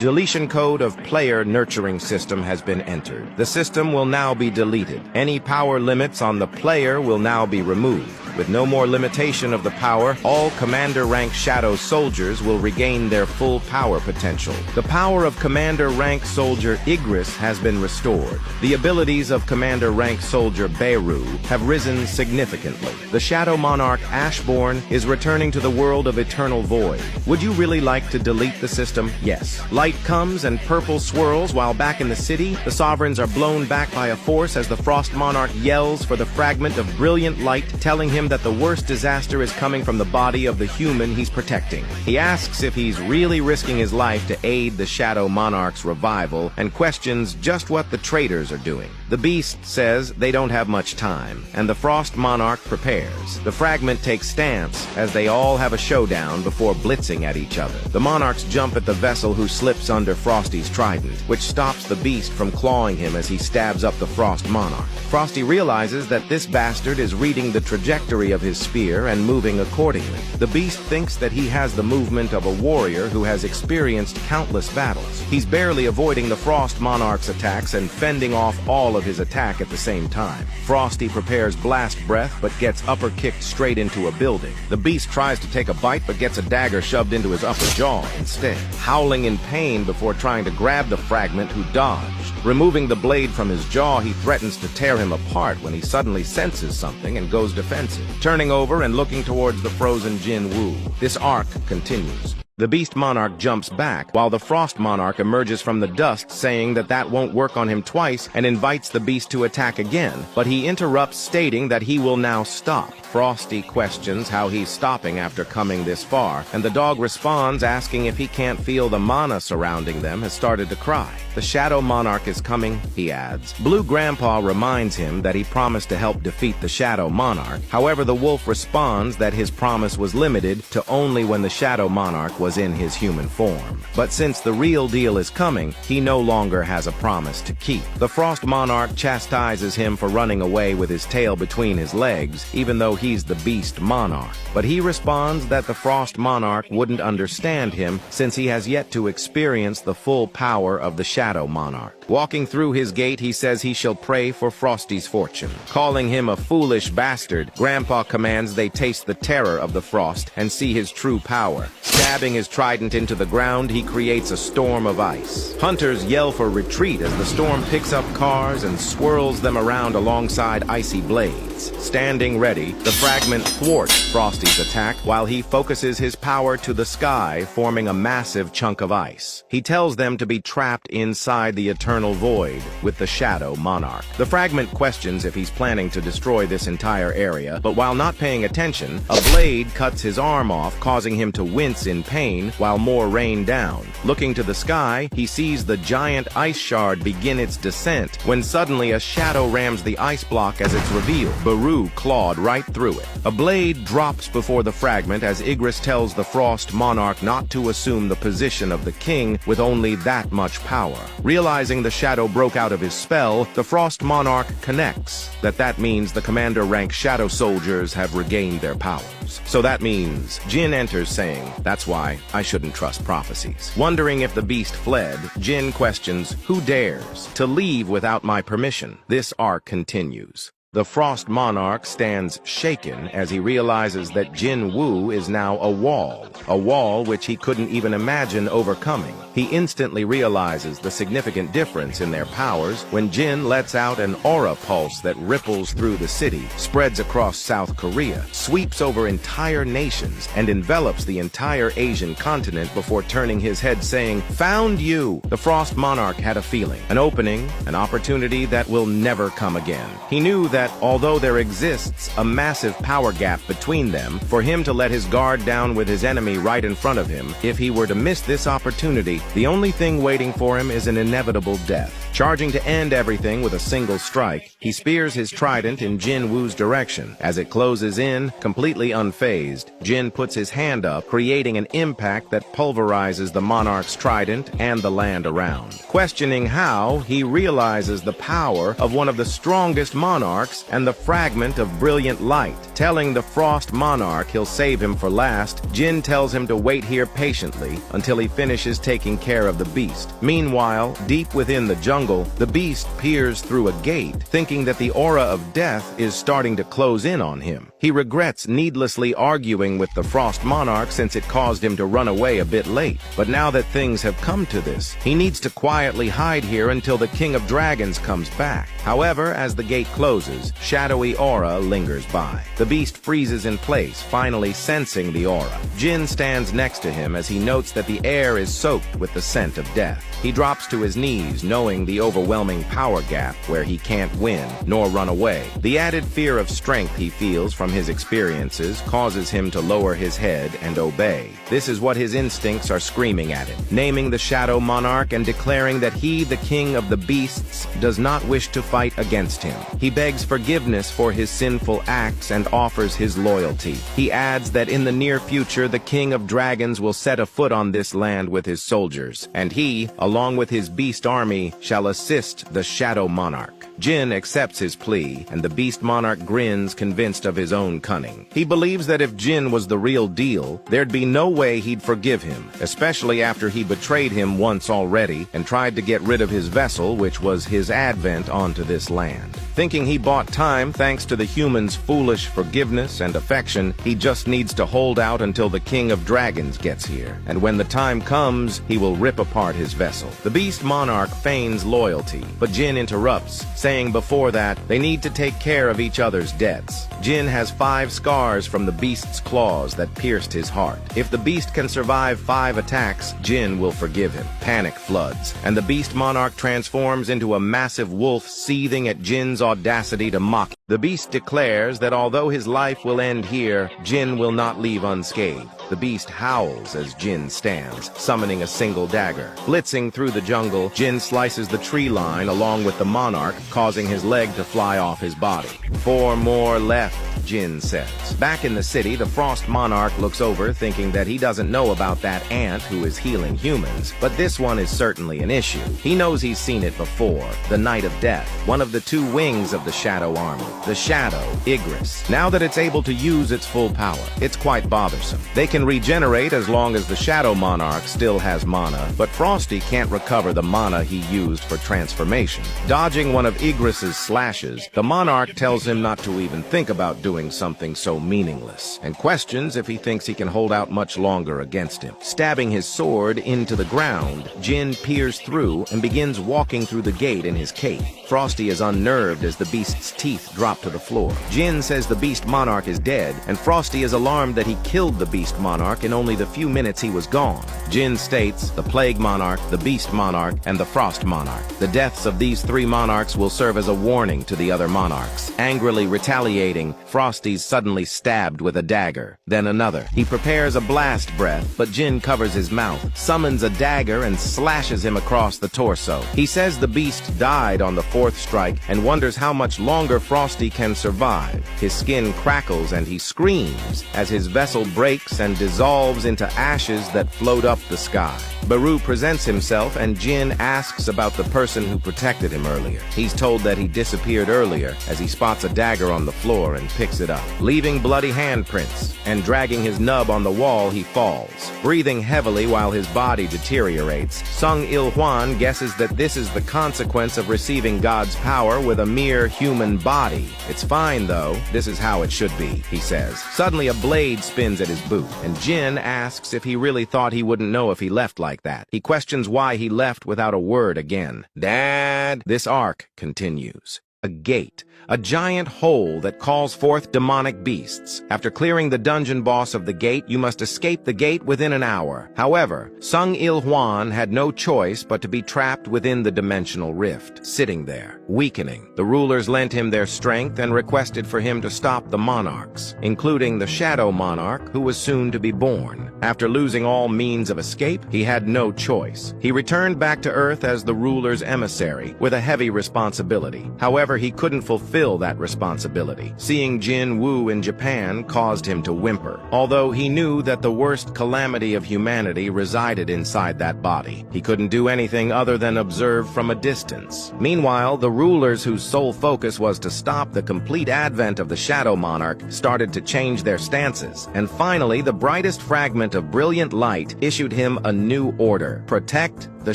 Deletion code of player nurturing system has been entered. The system will now be deleted. Any power limits on the player will now be removed. With no more limitation of the power, all Commander rank Shadow soldiers will regain their full power potential. The power of Commander rank soldier Igris has been restored. The abilities of Commander rank soldier Beru have risen significantly. The Shadow Monarch Ashborn is returning to the world of Eternal Void. Would you really like to delete the system? Yes. Light comes and purple swirls while back in the city, the sovereigns are blown back by a force as the Frost Monarch yells for the fragment of brilliant light, telling him that the worst disaster is coming from the body of the human he's protecting. He asks if he's really risking his life to aid the Shadow Monarch's revival and questions just what the traitors are doing. The beast says they don't have much time, and the Frost Monarch prepares. The fragment takes stance as they all have a showdown before blitzing at each other. The monarchs jump at the vessel who slips under Frosty's trident, which stops the beast from clawing him as he stabs up the Frost Monarch. Frosty realizes that this bastard is reading the trajectory of his spear and moving accordingly. The beast thinks that he has the movement of a warrior who has experienced countless battles. He's barely avoiding the Frost Monarch's attacks and fending off all of his attack at the same time. Frosty prepares blast breath but gets upper kicked straight into a building. The beast tries to take a bite but gets a dagger shoved into his upper jaw instead. Howling in pain before trying to grab the fragment who dodged. Removing the blade from his jaw, he threatens to tear him apart when he suddenly senses something and goes defensive, turning over and looking towards the frozen Jin Woo. This arc continues. The Beast Monarch jumps back, while the Frost Monarch emerges from the dust, saying that that won't work on him twice, and invites the beast to attack again, but he interrupts, stating that he will now stop. Frosty questions how he's stopping after coming this far, and the dog responds, asking if he can't feel the mana surrounding them, has started to cry. The Shadow Monarch is coming, he adds. Blue Grandpa reminds him that he promised to help defeat the Shadow Monarch. However, the wolf responds that his promise was limited to only when the Shadow Monarch was in his human form. But since the real deal is coming, he no longer has a promise to keep. The Frost Monarch chastises him for running away with his tail between his legs, even though he's the Beast Monarch. But he responds that the Frost Monarch wouldn't understand him since he has yet to experience the full power of the Shadow Monarch. Walking through his gate, he says he shall pray for Frosty's fortune. Calling him a foolish bastard, Grandpa commands they taste the terror of the frost and see his true power. Stabbing his trident into the ground, he creates a storm of ice. Hunters yell for retreat as the storm picks up cars and swirls them around alongside icy blades. Standing ready, the fragment thwarts Frosty's attack while he focuses his power to the sky, forming a massive chunk of ice. He tells them to be trapped inside the Eternal Void with the Shadow Monarch. The fragment questions if he's planning to destroy this entire area, but while not paying attention, a blade cuts his arm off, causing him to wince in pain while more rain down. Looking to the sky, he sees the giant ice shard begin its descent when suddenly a shadow rams the ice block as it's revealed. Beru clawed right through it. A blade drops before the fragment as Igris tells the Frost Monarch not to assume the position of the king with only that much power. Realizing the shadow broke out of his spell, the Frost Monarch connects that means the commander rank Shadow soldiers have regained their powers. So that means Jin enters saying, "That's why I shouldn't trust prophecies." Wondering if the beast fled, Jin questions, "Who dares to leave without my permission?" This arc continues. The Frost Monarch stands shaken as he realizes that Jin Woo is now a wall which he couldn't even imagine overcoming. He instantly realizes the significant difference in their powers when Jin lets out an aura pulse that ripples through the city, spreads across South Korea, sweeps over entire nations, and envelops the entire Asian continent before turning his head saying, "Found you!" The Frost Monarch had a feeling, an opening, an opportunity that will never come again. He knew that although there exists a massive power gap between them, for him to let his guard down with his enemy right in front of him, if he were to miss this opportunity, the only thing waiting for him is an inevitable death. Charging to end everything with a single strike, he spears his trident in Jin Woo's direction. As it closes in, completely unfazed, Jin puts his hand up, creating an impact that pulverizes the monarch's trident and the land around. Questioning how, he realizes the power of one of the strongest monarchs and the fragment of brilliant light. Telling the frost monarch he'll save him for last, Jin tells him to wait here patiently until he finishes taking care of the beast. Meanwhile, deep within the jungle, the beast peers through a gate, thinking that the aura of death is starting to close in on him. He regrets needlessly arguing with the frost monarch since it caused him to run away a bit late. But now that things have come to this, he needs to quietly hide here until the King of Dragons comes back. However, as the gate closes, shadowy aura lingers by. The beast freezes in place, finally sensing the aura. Jin stands next to him as he notes that the air is soaked with the scent of death. He drops to his knees, knowing the overwhelming power gap where he can't win nor run away. The added fear of strength he feels from his experiences causes him to lower his head and obey. This is what his instincts are screaming at him, naming the Shadow Monarch and declaring that he, the king of the beasts, does not wish to fight against him. He begs forgiveness for his sinful acts and offers his loyalty. He adds that in the near future the King of Dragons will set a foot on this land with his soldiers, and he, along with his beast army, shall assist the Shadow Monarch. Jin accepts his plea, and the beast monarch grins, convinced of his own cunning. He believes that if Jin was the real deal, there'd be no way he'd forgive him, especially after he betrayed him once already and tried to get rid of his vessel, which was his advent onto this land. Thinking he bought time thanks to the human's foolish forgiveness and affection, he just needs to hold out until the King of Dragons gets here, and when the time comes, he will rip apart his vessel. The beast monarch feigns loyalty, but Jin interrupts, saying before that they need to take care of each other's debts. Jin has 5 scars from the beast's claws that pierced his heart. If the beast can survive 5 attacks, Jin will forgive him. Panic floods, and the beast monarch transforms into a massive wolf, seething at Jin's audacity to mock him. The beast declares that although his life will end here, Jin will not leave unscathed. The beast howls as Jin stands, summoning a single dagger. Blitzing through the jungle, Jin slices the tree line along with the monarch, causing his leg to fly off his body. 4 more left, Jin says. Back in the city, the Frost Monarch looks over, thinking that he doesn't know about that ant who is healing humans, but this one is certainly an issue. He knows he's seen it before, the Knight of Death, one of the 2 wings of the Shadow Army, the Shadow, Igris. Now that it's able to use its full power, it's quite bothersome. They can regenerate as long as the Shadow Monarch still has mana, but Frosty can't recover the mana he used for transformation. Dodging one of Igris's slashes, the Monarch tells him not to even think about doing something so meaningless, and questions if he thinks he can hold out much longer against him. Stabbing his sword into the ground, Jin peers through and begins walking through the gate in his cape. Frosty is unnerved as the beast's teeth drop to the floor. Jin says the beast monarch is dead, and Frosty is alarmed that he killed the beast monarch in only the few minutes he was gone. Jin states the plague monarch, the beast monarch, and the frost monarch. The deaths of these 3 monarchs will serve as a warning to the other monarchs. Angrily retaliating, Frosty's suddenly stabbed with a dagger, then another. He prepares a blast breath, but Jin covers his mouth, summons a dagger, and slashes him across the torso. He says the beast died on the 4th strike and wonders how much longer Frosty can survive. His skin crackles and he screams as his vessel breaks and dissolves into ashes that float up the sky. Baru presents himself and Jin asks about the person who protected him earlier. He's told that he disappeared earlier as he spots a dagger on the floor and picks it up. Leaving bloody handprints and dragging his nub on the wall, he falls. Breathing heavily while his body deteriorates, Sung Il-hwan guesses that this is the consequence of receiving God's power with a mere human body. It's fine though, this is how it should be, he says. Suddenly a blade spins at his boot, and Jin asks if he really thought he wouldn't know if he left like that. He questions why he left without a word again. Dad, this arc continues. A gate, a giant hole that calls forth demonic beasts. After clearing the dungeon boss of the gate, you must escape the gate within an hour. However, Sung Il Huan had no choice but to be trapped within the dimensional rift, sitting there, weakening. The rulers lent him their strength and requested for him to stop the monarchs, including the Shadow Monarch, who was soon to be born. After losing all means of escape, he had no choice. He returned back to Earth as the ruler's emissary, with a heavy responsibility. However, he couldn't fulfill that responsibility. Seeing Jin Woo in Japan caused him to whimper, although he knew that the worst calamity of humanity resided inside that body. He couldn't do anything other than observe from a distance. Meanwhile, the rulers whose sole focus was to stop the complete advent of the Shadow Monarch started to change their stances, and finally, the brightest fragment of brilliant light issued him a new order: protect the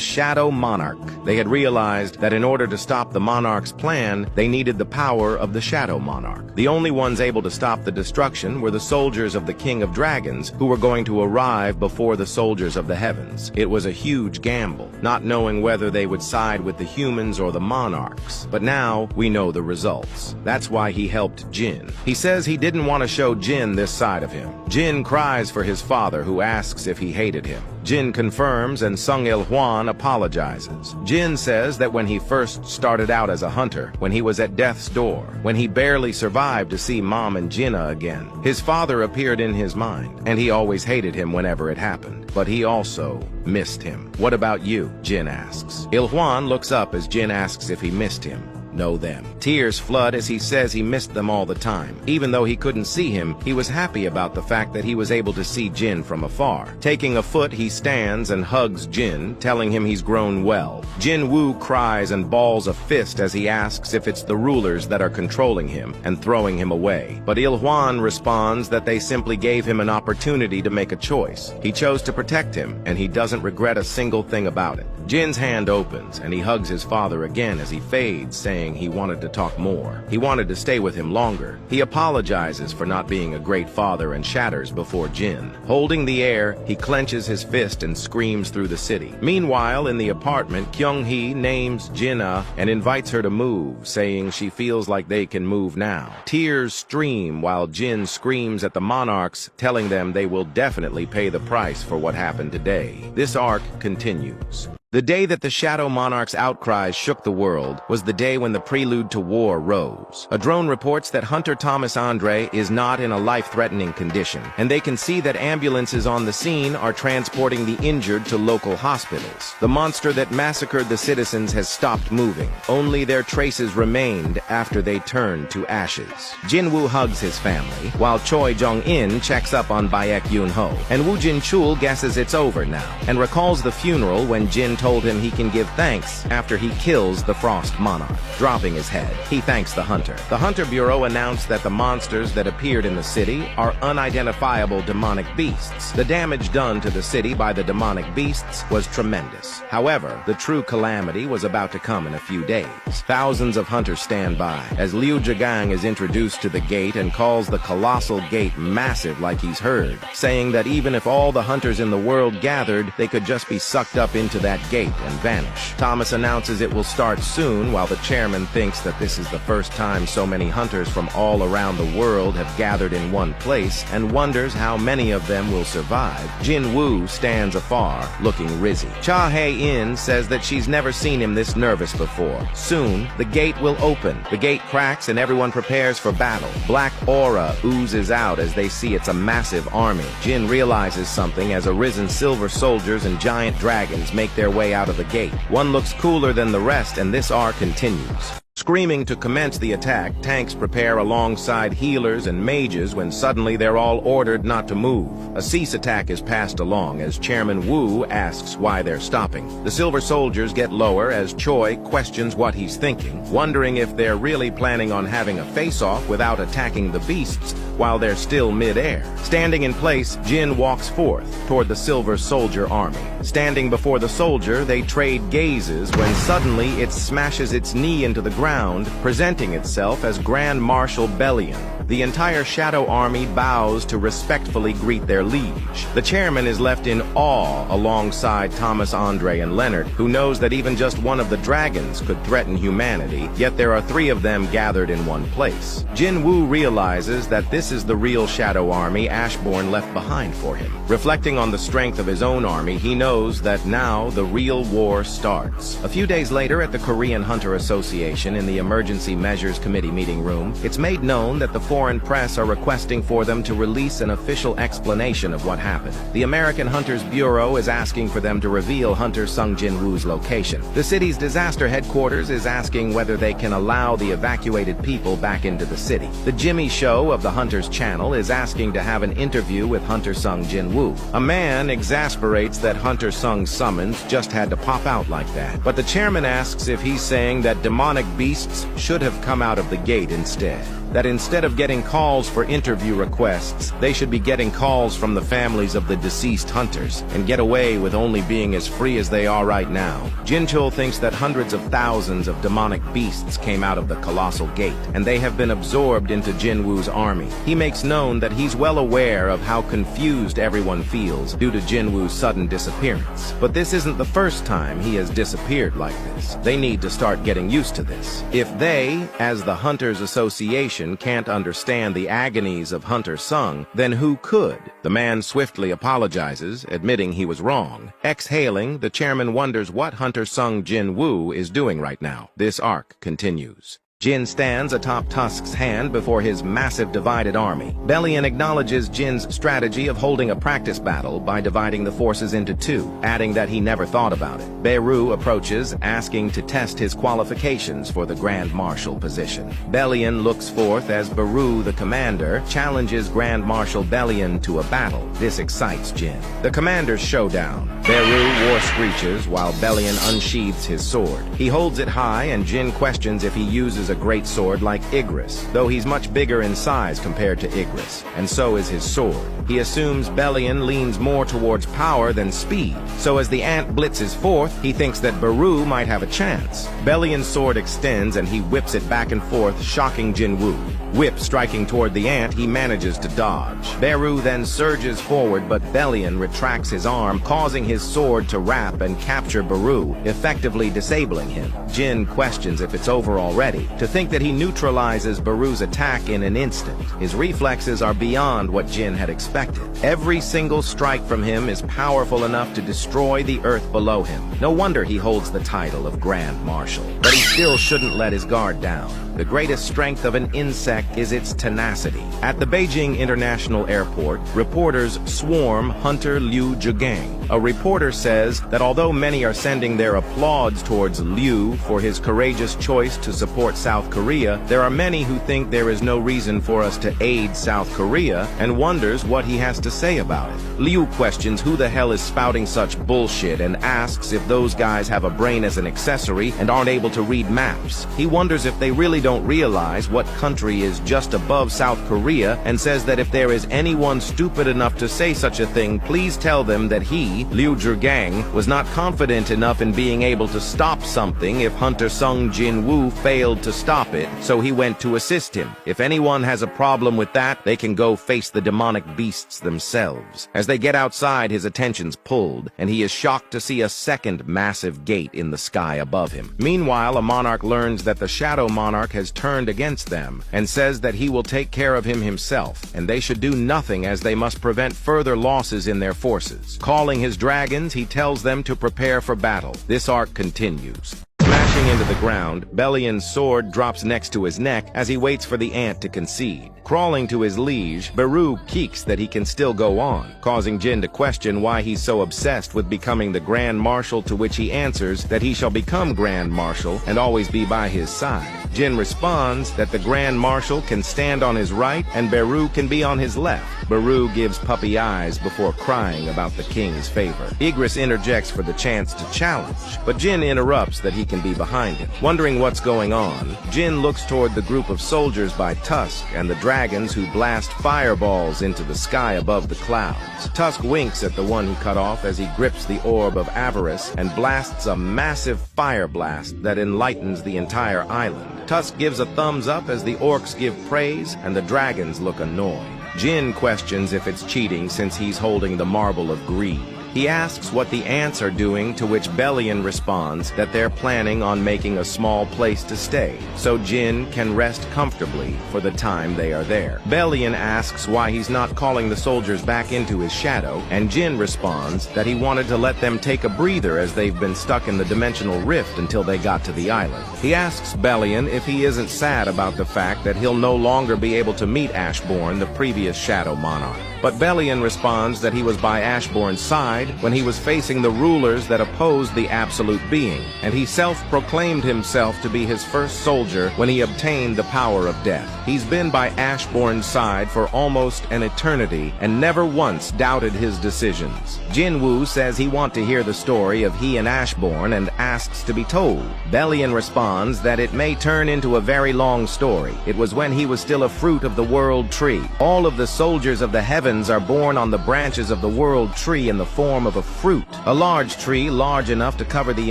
Shadow Monarch. They had realized that in order to stop the Monarch's plan, they needed the power of the Shadow Monarch. The only ones able to stop the destruction were the soldiers of the King of Dragons, who were going to arrive before the soldiers of the heavens. It was a huge gamble, not knowing whether they would side with the humans or the monarchs. But now, we know the results. That's why he helped Jin. He says he didn't want to show Jin this side of him. Jin cries for his father, who asks if he hated him. Jin confirms, and Sung Il Huan apologizes. Jin says that when he first started out as a hunter, when he was at death's door, when he barely survived to see Mom and Jinna again, his father appeared in his mind, and he always hated him whenever it happened. But he also missed him. What about you? Jin asks. Il Huan looks up as Jin asks if he missed him. Know them. Tears flood as he says he missed them all the time. Even though he couldn't see him, he was happy about the fact that he was able to see Jin from afar. Taking a foot, he stands and hugs Jin, telling him he's grown well. Jin Woo cries and balls a fist as he asks if it's the rulers that are controlling him and throwing him away. But Il Huan responds that they simply gave him an opportunity to make a choice. He chose to protect him, and he doesn't regret a single thing about it. Jin's hand opens, and he hugs his father again as he fades, saying he wanted to talk more. He wanted to stay with him longer. He apologizes for not being a great father and shatters before Jin. Holding the air, he clenches his fist and screams through the city. Meanwhile, in the apartment, Kyung-hee names Jinna and invites her to move, saying she feels like they can move now. Tears stream while Jin screams at the monarchs, telling them they will definitely pay the price for what happened today. This arc continues. The day that the Shadow Monarch's outcries shook the world was the day when the prelude to war rose. A drone reports that Hunter Thomas Andre is not in a life-threatening condition, and they can see that ambulances on the scene are transporting the injured to local hospitals. The monster that massacred the citizens has stopped moving. Only their traces remained after they turned to ashes. Jin-woo hugs his family, while Choi Jong-in checks up on Baek Yoon-ho, and Woo Jin-chul guesses it's over now, and recalls the funeral when Jin told him he can give thanks after he kills the Frost Monarch. Dropping his head, he thanks the hunter. The Hunter Bureau announced that the monsters that appeared in the city are unidentifiable demonic beasts. The damage done to the city by the demonic beasts was tremendous. However, the true calamity was about to come in a few days. Thousands of hunters stand by as Liu Zhigang is introduced to the gate and calls the colossal gate massive like he's heard, saying that even if all the hunters in the world gathered, they could just be sucked up into that gate and vanish. Thomas announces it will start soon, while the chairman thinks that this is the first time so many hunters from all around the world have gathered in one place and wonders how many of them will survive. Jin Woo stands afar, looking rizzy. Cha Hae-in says that she's never seen him this nervous before. Soon, the gate will open. The gate cracks and everyone prepares for battle. Black aura oozes out as they see it's a massive army. Jin realizes something as arisen silver soldiers and giant dragons make their way out of the gate. One looks cooler than the rest, and this arc continues. Screaming to commence the attack, tanks prepare alongside healers and mages when suddenly they're all ordered not to move. A cease attack is passed along as Chairman Wu asks why they're stopping. The silver soldiers get lower as Choi questions what he's thinking, wondering if they're really planning on having a face-off without attacking the beasts while they're still mid-air. Standing in place, Jin walks forth toward the silver soldier army. Standing before the soldier, they trade gazes when suddenly it smashes its knee into the ground, presenting itself as Grand Marshal Bellion. The entire Shadow Army bows to respectfully greet their liege. The chairman is left in awe alongside Thomas, Andre, and Leonard, who knows that even just one of the dragons could threaten humanity, yet there are 3 of them gathered in one place. Jin Woo realizes that this is the real Shadow Army Ashbourne left behind for him. Reflecting on the strength of his own army, he knows that now the real war starts. A few days later, at the Korean Hunter Association in the Emergency Measures Committee meeting room, it's made known that the foreign press are requesting for them to release an official explanation of what happened. The American Hunters Bureau is asking for them to reveal Hunter Sung Jin Woo's location. The city's disaster headquarters is asking whether they can allow the evacuated people back into the city. The Jimmy Show of the Hunters channel is asking to have an interview with Hunter Sung Jin Woo. A man exasperates that Hunter Sung's summons just had to pop out like that, but the chairman asks if he's saying that demonic beasts should have come out of the gate instead. That instead of getting calls for interview requests, they should be getting calls from the families of the deceased hunters and get away with only being as free as they are right now. Jinchul thinks that hundreds of thousands of demonic beasts came out of the colossal gate, and they have been absorbed into Jin Woo's army. He makes known that he's well aware of how confused everyone feels due to Jin Woo's sudden disappearance. But this isn't the first time he has disappeared like this. They need to start getting used to this. If they, as the Hunters Association, can't understand the agonies of Hunter Sung, then who could? The man swiftly apologizes, admitting he was wrong. Exhaling, the chairman wonders what Hunter Sung Jin Woo is doing right now. This arc continues. Jin stands atop Tusk's hand before his massive divided army. Bellion acknowledges Jin's strategy of holding a practice battle by dividing the forces into 2, adding that he never thought about it. Beru approaches, asking to test his qualifications for the Grand Marshal position. Bellion looks forth as Beru, the commander, challenges Grand Marshal Bellion to a battle. This excites Jin. The commanders showdown. Beru war screeches while Bellion unsheathes his sword. He holds it high, and Jin questions if he uses a great sword like Igris, though he's much bigger in size compared to Igris, and so is his sword. He assumes Bellion leans more towards power than speed, so as the ant blitzes forth, he thinks that Beru might have a chance. Bellion's sword extends and he whips it back and forth, shocking Jin Woo. Whip striking toward the ant, he manages to dodge. Beru then surges forward, but Bellion retracts his arm, causing his sword to wrap and capture Beru, effectively disabling him. Jin questions if it's over already. To think that he neutralizes Beru's attack in an instant. His reflexes are beyond what Jin had expected. Every single strike from him is powerful enough to destroy the earth below him. No wonder he holds the title of Grand Marshal. But he still shouldn't let his guard down. The greatest strength of an insect is its tenacity. At the Beijing International Airport, reporters swarm Hunter Liu Zhigang. A reporter says that although many are sending their applause towards Liu for his courageous choice to support South Korea, there are many who think there is no reason for us to aid South Korea and wonders what he has to say about it. Liu questions who the hell is spouting such bullshit and asks if those guys have a brain as an accessory and aren't able to read maps. He wonders if they really don't realize what country is just above South Korea and says that if there is anyone stupid enough to say such a thing, please tell them that he, Liu Zhigang, was not confident enough in being able to stop something if Hunter Sung Jin Woo failed to stop it, so he went to assist him. If anyone has a problem with that, they can go face the demonic beasts themselves. As they get outside, his attention's pulled, and he is shocked to see a second massive gate in the sky above him. Meanwhile, a monarch learns that the Shadow Monarch has turned against them and says that he will take care of him himself, and they should do nothing as they must prevent further losses in their forces. Calling his dragons, he tells them to prepare for battle. This arc continues. Smashing into the ground, Bellion's sword drops next to his neck as he waits for the ant to concede. Crawling to his liege, Beru keeks that he can still go on, causing Jin to question why he's so obsessed with becoming the Grand Marshal, to which he answers that he shall become Grand Marshal and always be by his side. Jin responds that the Grand Marshal can stand on his right and Beru can be on his left. Beru gives puppy eyes before crying about the king's favor. Igris interjects for the chance to challenge, but Jin interrupts that he can be behind him. Wondering what's going on, Jin looks toward the group of soldiers by Tusk and the dragon dragons who blast fireballs into the sky above the clouds. Tusk winks at the one he cut off as he grips the orb of avarice and blasts a massive fire blast that enlightens the entire island. Tusk gives a thumbs up as the orcs give praise and the dragons look annoyed. Jin questions if it's cheating since he's holding the marble of greed. He asks what the ants are doing, to which Bellion responds that they're planning on making a small place to stay, so Jin can rest comfortably for the time they are there. Bellion asks why he's not calling the soldiers back into his shadow, and Jin responds that he wanted to let them take a breather as they've been stuck in the dimensional rift until they got to the island. He asks Bellion if he isn't sad about the fact that he'll no longer be able to meet Ashborn, the previous Shadow Monarch. But Bellion responds that he was by Ashborn's side when he was facing the rulers that opposed the Absolute Being, and he self-proclaimed himself to be his first soldier when he obtained the power of death. He's been by Ashborn's side for almost an eternity and never once doubted his decisions. Jinwoo says he wants to hear the story of he and Ashborn and asks to be told. Bellion responds that it may turn into a very long story. It was when he was still a fruit of the world tree. All of the soldiers of the heavens are born on the branches of the world tree in the form of a fruit, a large tree large enough to cover the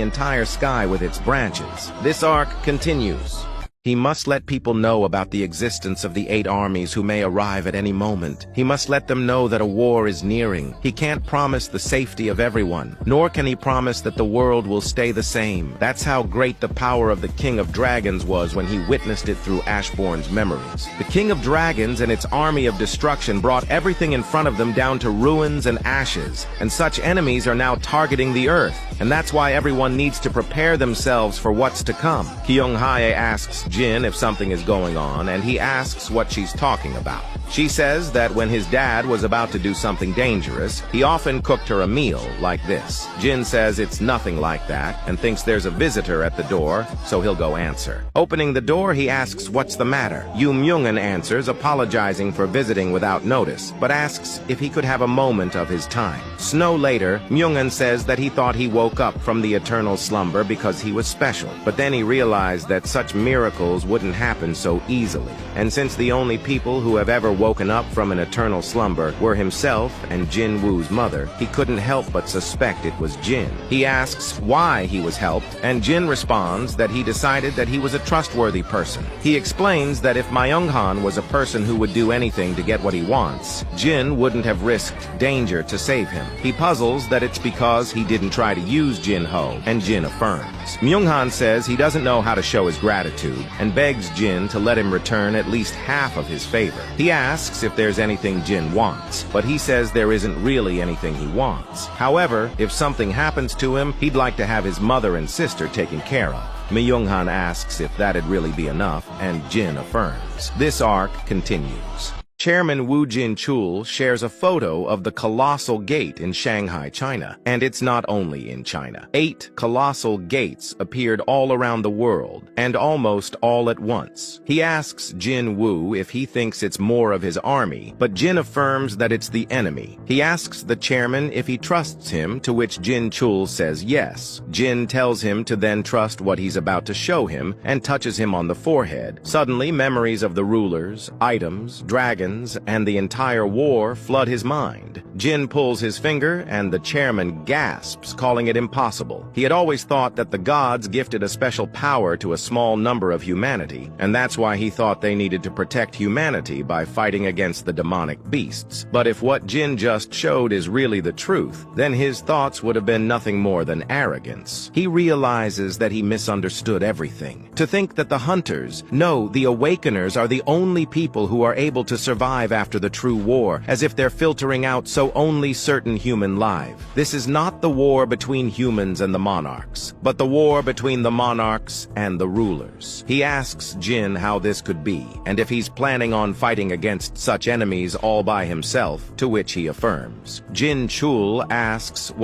entire sky with its branches. This arc continues. He must let people know about the existence of the 8 armies who may arrive at any moment. He must let them know that a war is nearing. He can't promise the safety of everyone, nor can he promise that the world will stay the same. That's how great the power of the King of Dragons was when he witnessed it through Ashborn's memories. The King of Dragons and its army of destruction brought everything in front of them down to ruins and ashes, and such enemies are now targeting the earth, and that's why everyone needs to prepare themselves for what's to come. Kyung-hae asks Jin if something is going on, and he asks what she's talking about. She says that when his dad was about to do something dangerous, he often cooked her a meal like this. Jin says it's nothing like that and thinks there's a visitor at the door, so he'll go answer. Opening the door, he asks what's the matter. Yoon Myungen answers, apologizing for visiting without notice, but asks if he could have a moment of his time. Snow later, Myungen says that he thought he woke up from the eternal slumber because he was special, but then he realized that such miracles wouldn't happen so easily. And since the only people who have ever woken up from an eternal slumber were himself and Jin Woo's mother, he couldn't help but suspect it was Jin. He asks why he was helped, and Jin responds that he decided that he was a trustworthy person. He explains that if Myung-han was a person who would do anything to get what he wants, Jin wouldn't have risked danger to save him. He puzzles that it's because he didn't try to use Jin-ho, and Jin affirms. Myung-han says he doesn't know how to show his gratitude, and begs Jin to let him return at least half of his favor. He asks if there's anything Jin wants, but he says there isn't really anything he wants. However, if something happens to him, he'd like to have his mother and sister taken care of. Myung-han asks if that'd really be enough, and Jin affirms. This arc continues. Chairman Wu Jin-chul shares a photo of the Colossal Gate in Shanghai, China. And it's not only in China. 8 colossal gates appeared all around the world, and almost all at once. He asks Jin Wu if he thinks it's more of his army, but Jin affirms that it's the enemy. He asks the chairman if he trusts him, to which Jin-chul says yes. Jin tells him to then trust what he's about to show him, and touches him on the forehead. Suddenly, memories of the rulers, items, dragons, and the entire war flood his mind. Jin pulls his finger, and the chairman gasps, calling it impossible. He had always thought that the gods gifted a special power to a small number of humanity, and that's why he thought they needed to protect humanity by fighting against the demonic beasts. But if what Jin just showed is really the truth, then his thoughts would have been nothing more than arrogance. He realizes that he misunderstood everything. To think that the hunters, no, the awakeners, are the only people who are able to survive after the true war, as if they're filtering out so only certain human lives. This is not the war between humans and the monarchs, but the war between the monarchs and the rulers. He asks Jin how this could be, and if he's planning on fighting against such enemies all by himself, to which he affirms. Jin-chul asks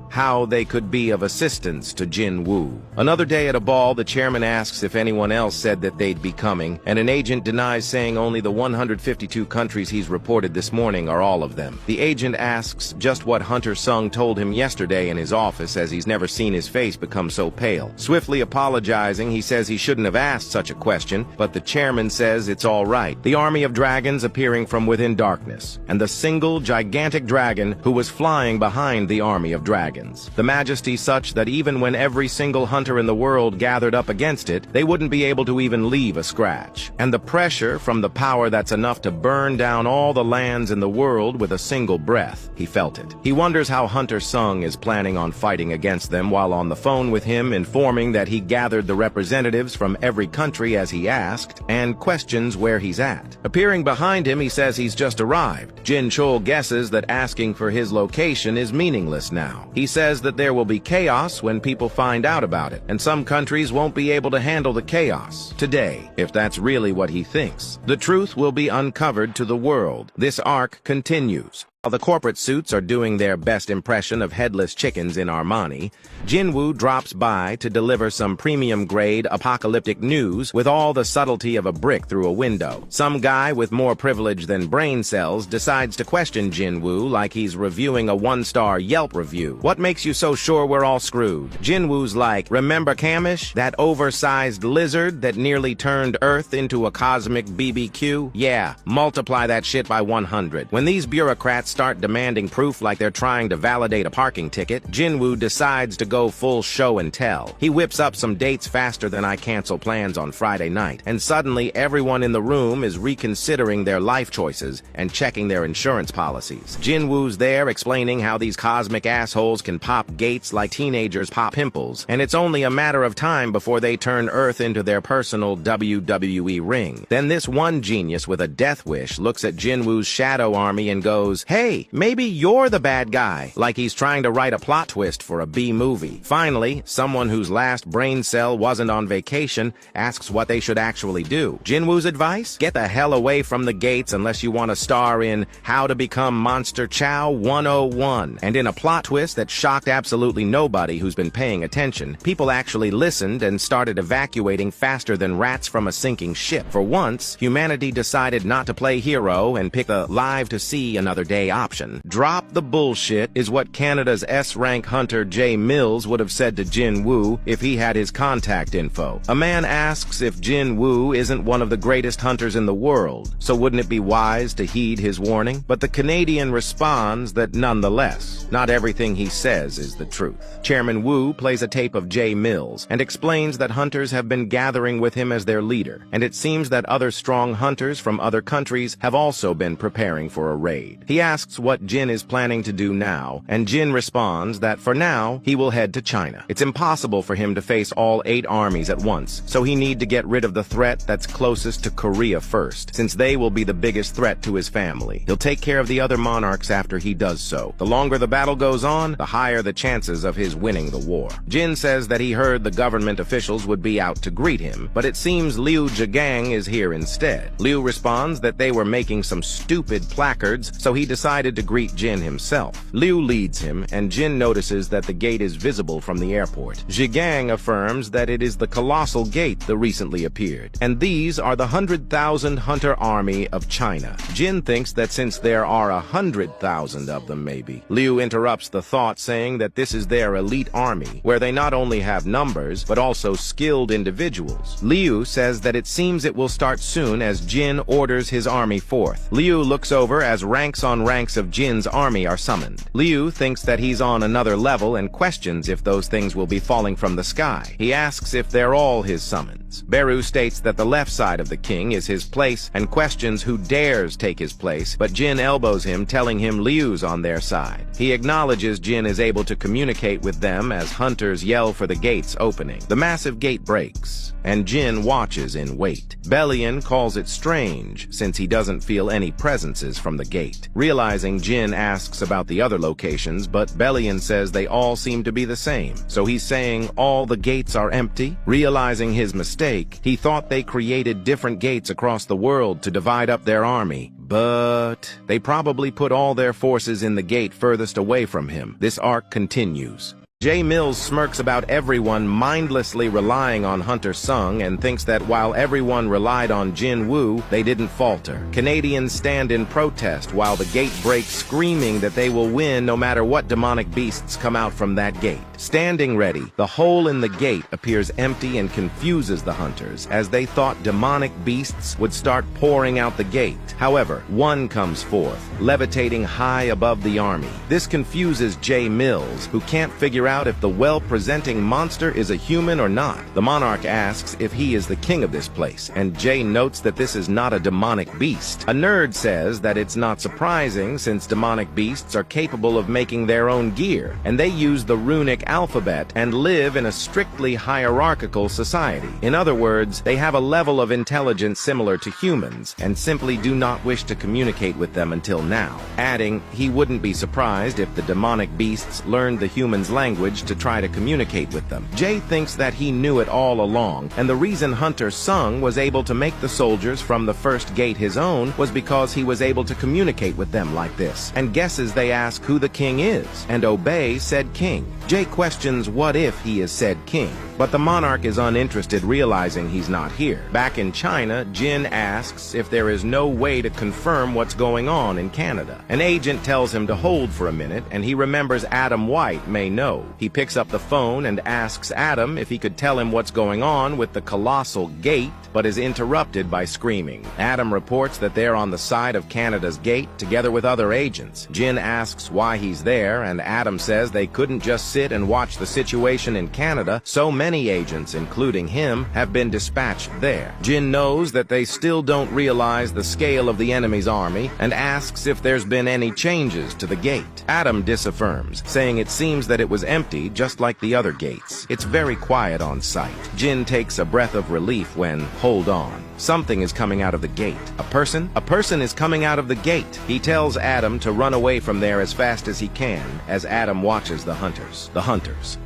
how they could be of assistance to Jin Woo. Another day at a ball, the chairman asks if anyone else said that they'd be coming, and an agent denies, saying only the 150 52 countries he's reported this morning are all of them. The agent asks just what Hunter Sung told him yesterday in his office, as he's never seen his face become so pale. Swiftly apologizing, he says he shouldn't have asked such a question, but the chairman says it's all right. The army of dragons appearing from within darkness, and the single gigantic dragon who was flying behind the army of dragons. The majesty such that even when every single hunter in the world gathered up against it, they wouldn't be able to even leave a scratch. And the pressure from the power that's enough to burn down all the lands in the world with a single breath. He felt it. He wonders how Hunter Sung is planning on fighting against them, while on the phone with him informing that he gathered the representatives from every country as he asked, and questions where he's at. Appearing behind him, he says he's just arrived. Jin Chul guesses that asking for his location is meaningless now. He says that there will be chaos when people find out about it, and some countries won't be able to handle the chaos today, if that's really what he thinks. The truth will be uncovered to the world. This arc continues. While the corporate suits are doing their best impression of headless chickens in Armani, Jinwoo drops by to deliver some premium-grade apocalyptic news with all the subtlety of a brick through a window. Some guy with more privilege than brain cells decides to question Jinwoo like he's reviewing a one-star Yelp review. What makes you so sure we're all screwed? Jinwoo's like, remember Kamish? That oversized lizard that nearly turned Earth into a cosmic BBQ? Yeah, multiply that shit by 100. When these bureaucrats start demanding proof like they're trying to validate a parking ticket, Jinwoo decides to go full show and tell. He whips up some dates faster than I cancel plans on Friday night, and suddenly everyone in the room is reconsidering their life choices and checking their insurance policies. Jinwoo's there explaining how these cosmic assholes can pop gates like teenagers pop pimples, and it's only a matter of time before they turn Earth into their personal WWE ring. Then this one genius with a death wish looks at Jinwoo's shadow army and goes, "Hey, maybe you're the bad guy," like he's trying to write a plot twist for a B-movie. Finally, someone whose last brain cell wasn't on vacation asks what they should actually do. Jinwoo's advice? Get the hell away from the gates unless you want to star in How to Become Monster Chow 101. And in a plot twist that shocked absolutely nobody who's been paying attention, people actually listened and started evacuating faster than rats from a sinking ship. For once, humanity decided not to play hero and pick the live to see another day option. Drop the bullshit is what Canada's S-rank hunter Jay Mills would have said to Jinwoo if he had his contact info. A man asks if Jinwoo isn't one of the greatest hunters in the world, so wouldn't it be wise to heed his warning? But the Canadian responds that nonetheless, not everything he says is the truth. Chairman Wu plays a tape of Jay Mills and explains that hunters have been gathering with him as their leader, and it seems that other strong hunters from other countries have also been preparing for a raid. He asks what Jin is planning to do now, and Jin responds that for now, he will head to China. It's impossible for him to face all 8 armies at once, so he need to get rid of the threat that's closest to Korea first, since they will be the biggest threat to his family. He'll take care of the other monarchs after he does so. The longer the battle goes on, the higher the chances of his winning the war. Jin says that he heard the government officials would be out to greet him, but it seems Liu Zhigang is here instead. Liu responds that they were making some stupid placards, so he decided to greet Jin himself. Liu leads him, and Jin notices that the gate is visible from the airport. Zhigang affirms that it is the colossal gate that recently appeared, and these are the 100,000 hunter army of China. Jin thinks that since there are 100,000 of them maybe. Liu interrupts the thought, saying that this is their elite army, where they not only have numbers, but also skilled individuals. Liu says that it seems it will start soon as Jin orders his army forth. Liu looks over as ranks on ranks of Jin's army are summoned. Liu thinks that he's on another level and questions if those things will be falling from the sky. He asks if they're all his summons. Beru states that the left side of the king is his place and questions who dares take his place, but Jin elbows him, telling him Liu's on their side. He acknowledges Jin is able to communicate with them as hunters yell for the gates opening. The massive gate breaks, and Jin watches in wait. Bellion calls it strange, since he doesn't feel any presences from the gate. Realizing Jin asks about the other locations, but Bellion says they all seem to be the same. So he's saying all the gates are empty? Realizing his mistake, he thought they created different gates across the world to divide up their army. But they probably put all their forces in the gate furthest away from him. This arc continues. Jay Mills smirks about everyone mindlessly relying on Hunter Sung and thinks that while everyone relied on Jin Woo, they didn't falter. Canadians stand in protest while the gate breaks, screaming that they will win no matter what demonic beasts come out from that gate. Standing ready, the hole in the gate appears empty and confuses the hunters, as they thought demonic beasts would start pouring out the gate. However, one comes forth, levitating high above the army. This confuses Jay Mills, who can't figure out if the well-presenting monster is a human or not. The Monarch asks if he is the king of this place, and Jay notes that this is not a demonic beast. A nerd says that it's not surprising since demonic beasts are capable of making their own gear, and they use the runic alphabet and live in a strictly hierarchical society. In other words, they have a level of intelligence similar to humans, and simply do not wish to communicate with them until now. Adding, he wouldn't be surprised if the demonic beasts learned the humans' language to try to communicate with them. Jay thinks that he knew it all along, and the reason Hunter Sung was able to make the soldiers from the first gate his own was because he was able to communicate with them like this, and guesses they ask who the king is, and obey said king. Jay questions what if he is said king, but the Monarch is uninterested, realizing he's not here. Back in China, Jin asks if there is no way to confirm what's going on in Canada. An agent tells him to hold for a minute, and he remembers Adam White may know. He picks up the phone and asks Adam if he could tell him what's going on with the colossal gate, but is interrupted by screaming. Adam reports that they're on the side of Canada's gate together with other agents. Jin asks why he's there, and Adam says they couldn't just sit and watch the situation in Canada. So many agents, including him, have been dispatched there. Jin knows that they still don't realize the scale of the enemy's army and asks if there's been any changes to the gate. Adam disaffirms, saying it seems that it was empty just like the other gates. It's very quiet on site. Jin takes a breath of relief when, hold on, something is coming out of the gate. A person? A person is coming out of the gate. He tells Adam to run away from there as fast as he can, as Adam watches the hunters.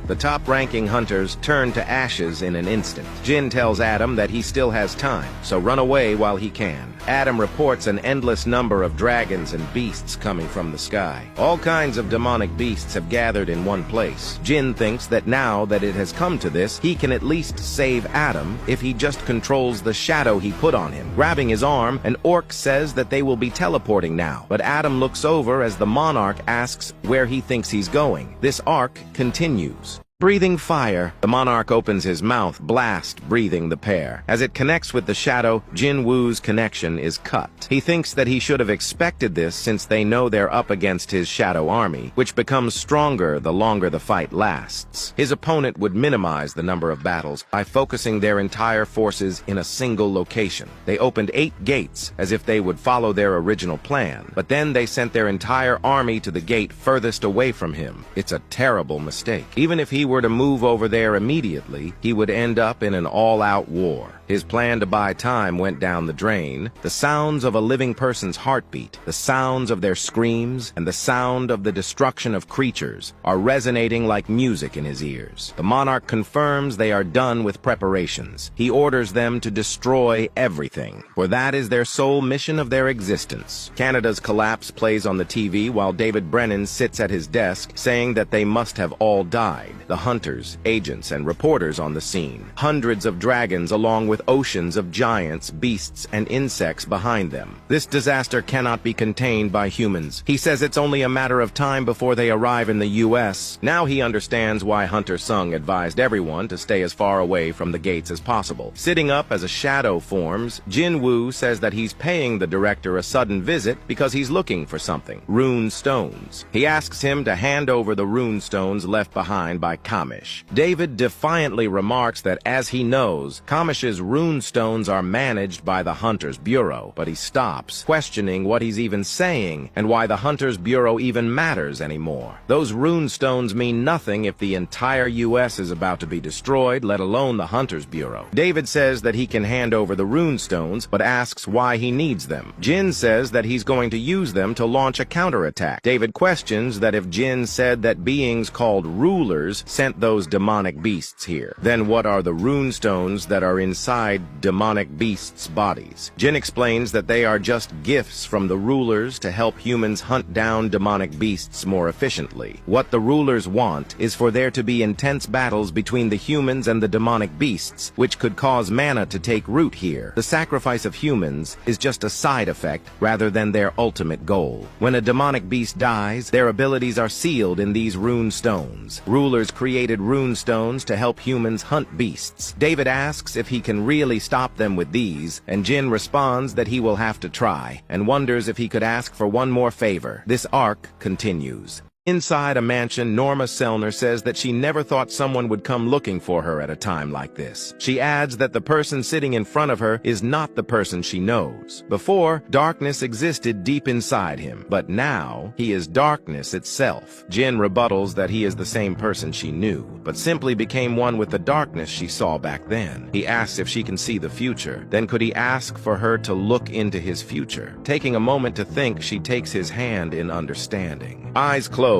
The top-ranking hunters turn to ashes in an instant. Jin tells Adam that he still has time, so run away while he can. Adam reports an endless number of dragons and beasts coming from the sky. All kinds of demonic beasts have gathered in one place. Jin thinks that now that it has come to this, he can at least save Adam if he just controls the shadow he put on him. Grabbing his arm, an orc says that they will be teleporting now, but Adam looks over as the Monarch asks where he thinks he's going. This arc continues. Breathing fire, the Monarch opens his mouth, breathing the pair. As it connects with the shadow, Jin Woo's connection is cut. He thinks that he should have expected this since they know they're up against his shadow army, which becomes stronger the longer the fight lasts. His opponent would minimize the number of battles by focusing their entire forces in a single location. They opened 8 gates as if they would follow their original plan, but then they sent their entire army to the gate furthest away from him. It's a terrible mistake. Even if he were to move over there immediately, he would end up in an all-out war. His plan to buy time went down the drain. The sounds of a living person's heartbeat, the sounds of their screams, and the sound of the destruction of creatures are resonating like music in his ears. The Monarch confirms they are done with preparations. He orders them to destroy everything, for that is their sole mission of their existence. Canada's collapse plays on the TV while David Brennan sits at his desk, saying that they must have all died. The hunters, agents, and reporters on the scene. Hundreds of dragons along with oceans of giants, beasts, and insects behind them. This disaster cannot be contained by humans. He says it's only a matter of time before they arrive in the U.S. Now he understands why Hunter Sung advised everyone to stay as far away from the gates as possible. Sitting up as a shadow forms, Jin Woo says that he's paying the director a sudden visit because he's looking for something. Rune stones. He asks him to hand over the rune stones left behind by Kamish. David defiantly remarks that as he knows, Kamish's rune stones are managed by the Hunters Bureau, but he stops, questioning what he's even saying and why the Hunters Bureau even matters anymore. Those rune stones mean nothing if the entire U.S. is about to be destroyed, let alone the Hunters Bureau. David says that he can hand over the rune stones, but asks why he needs them. Jin says that he's going to use them to launch a counterattack. David questions that if Jin said that beings called rulers sent those demonic beasts here. Then what are the rune stones that are inside demonic beasts' bodies? Jin explains that they are just gifts from the rulers to help humans hunt down demonic beasts more efficiently. What the rulers want is for there to be intense battles between the humans and the demonic beasts, which could cause mana to take root here. The sacrifice of humans is just a side effect rather than their ultimate goal. When a demonic beast dies, their abilities are sealed in these rune stones. Rulers created rune stones to help humans hunt beasts. David asks if he can really stop them with these, and Jin responds that he will have to try, and wonders if he could ask for one more favor. This arc continues. Inside a mansion, Norma Selner says that she never thought someone would come looking for her at a time like this. She adds that the person sitting in front of her is not the person she knows. Before, darkness existed deep inside him, but now he is darkness itself. Jin rebuttals that he is the same person she knew, but simply became one with the darkness she saw back then. He asks if she can see the future. Then could he ask for her to look into his future? Taking a moment to think, she takes his hand in understanding. Eyes closed,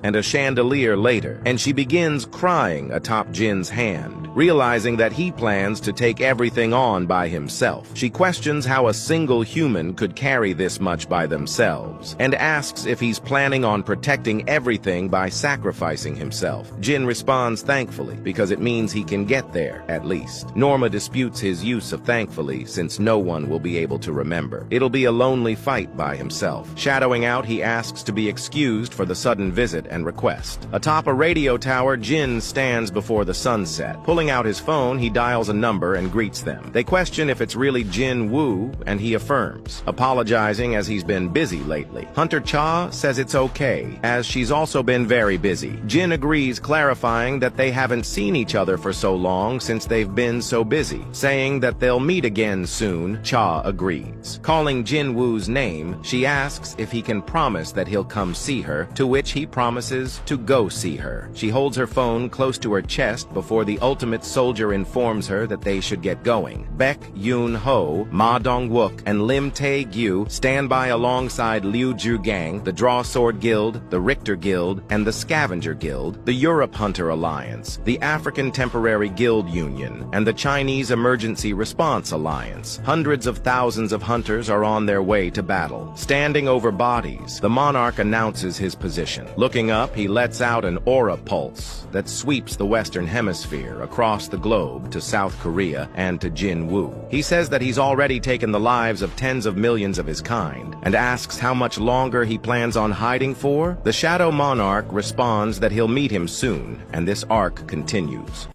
and a chandelier later, and she begins crying atop Jin's hand, realizing that he plans to take everything on by himself. She questions how a single human could carry this much by themselves, and asks if he's planning on protecting everything by sacrificing himself. Jin responds thankfully, because it means he can get there, at least. Norma disputes his use of thankfully, since no one will be able to remember. It'll be a lonely fight by himself. Shadowing out, he asks to be excused for the sudden visit and request. Atop a radio tower, Jin stands before the sunset. Pulling out his phone, he dials a number and greets them. They question if it's really Jin Woo, and he affirms, apologizing as he's been busy lately. Hunter Cha says it's okay, as she's also been very busy. Jin agrees, clarifying that they haven't seen each other for so long since they've been so busy. Saying that they'll meet again soon, Cha agrees. Calling Jin Woo's name, she asks if he can promise that he'll come see her, to which he promises to go see her. She holds her phone close to her chest before the ultimate soldier informs her that they should get going. Baek Yoon-ho, Ma Dong-wook, and Lim Tae-gyu stand by alongside Liu Ju-gang, the Draw Sword Guild, the Richter Guild, and the Scavenger Guild, the Europe Hunter Alliance, the African Temporary Guild Union, and the Chinese Emergency Response Alliance. Hundreds of thousands of hunters are on their way to battle. Standing over bodies, the monarch announces his position. Looking up, he lets out an aura pulse that sweeps the Western Hemisphere across the globe to South Korea and to Jin Woo. He says that he's already taken the lives of tens of millions of his kind, and asks how much longer he plans on hiding for. The Shadow Monarch responds that he'll meet him soon, and this arc continues.